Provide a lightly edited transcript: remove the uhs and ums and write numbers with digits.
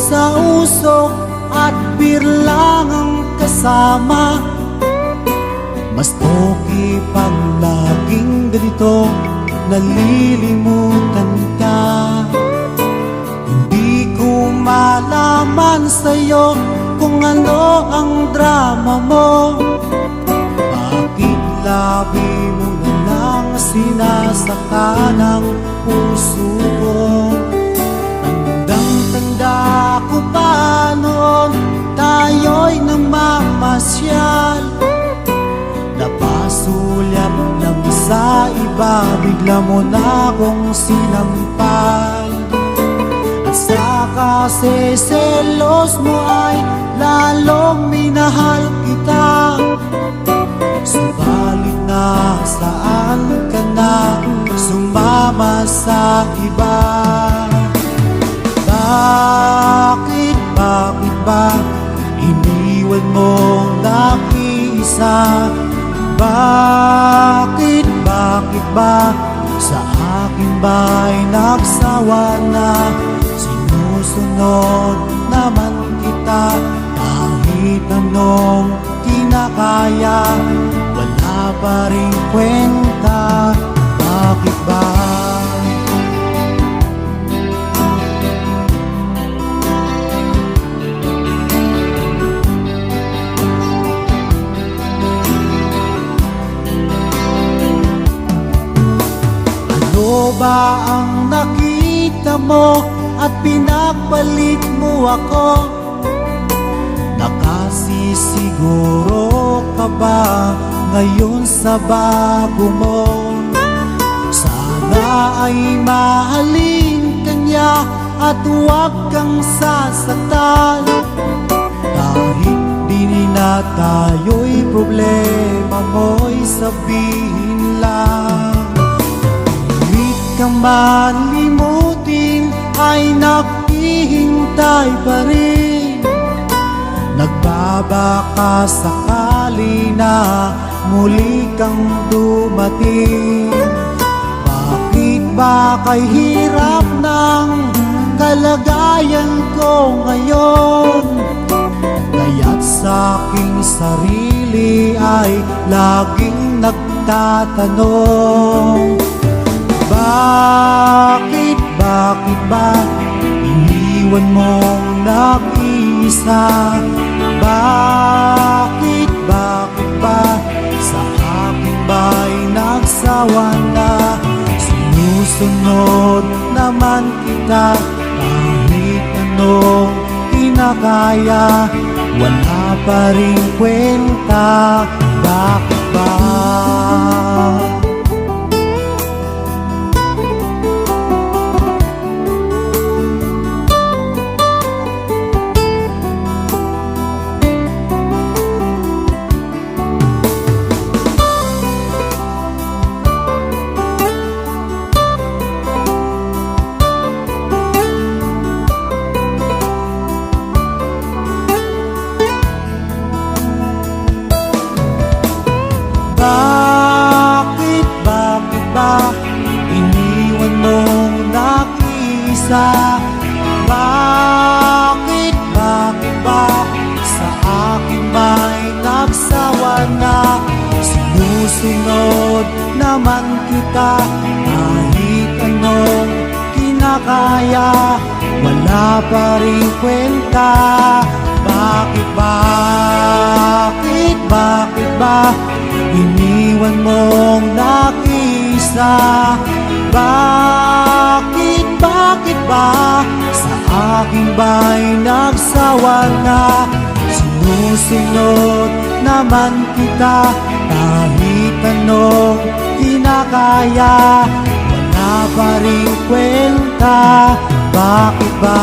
sa usok at beer lang ang kasama. Mas okay pag laging ganito, nalilimutan ka. Hindi ko malaman sa'yo kung ano ang drama mo. Bakit labi mo na lang sinasaka ng puso ko? Tandang-tanda ko pa noon, tayo'y namamasyal. Napasulyap lang sa iba, bigla mo na akong sinampal. At sa kasi selos mo ay lalong minahal kita. Subalit na saan ka na sumama sa iba? Bakit ba iniwan mong nag-iisa? Bakit ba sa akin ba'y nagsawa na? Sinusunod naman kita kahit anong kinakaya, wala pa rin kwenta. Bakit ba? Ano ba ang nakita mo at pinagpalit mo ako? Nakasisiguro ka ba ngayon sa bago mo? Sana ay mahalin ka niya at huwag kang sasaktan. Kahit di na tayo'y problema mo'y sabihin lang. Kang malimutin ay naghihintay pa rin. Nagbabaka sakali na muli kang dumating. Bakit ba kay hirap ng kalagayan ko ngayon? Kaya't sa aking sarili ay laging nagtatanong, bakit ba iniwan mong nag-iisa? Bakit ba sa akin ba'y nagsawa na? Sinusunod naman kita kahit anong kinakaya, wala pa rin kwenta. Bakit ba? Bakit ba iniwan mong nag-iisa? Bakit ba sa akin ba'y nagsawa na? Sinusunod naman kita kahit anong kinakaya, wala pa rin kwenta. Bakit ba iniwan mong nag-iisa? Bakit ba sa akin ba'y nagsawa na? Sinusunod naman kita kahit anong kinakaya, wala pa rin kwenta. Bakit ba?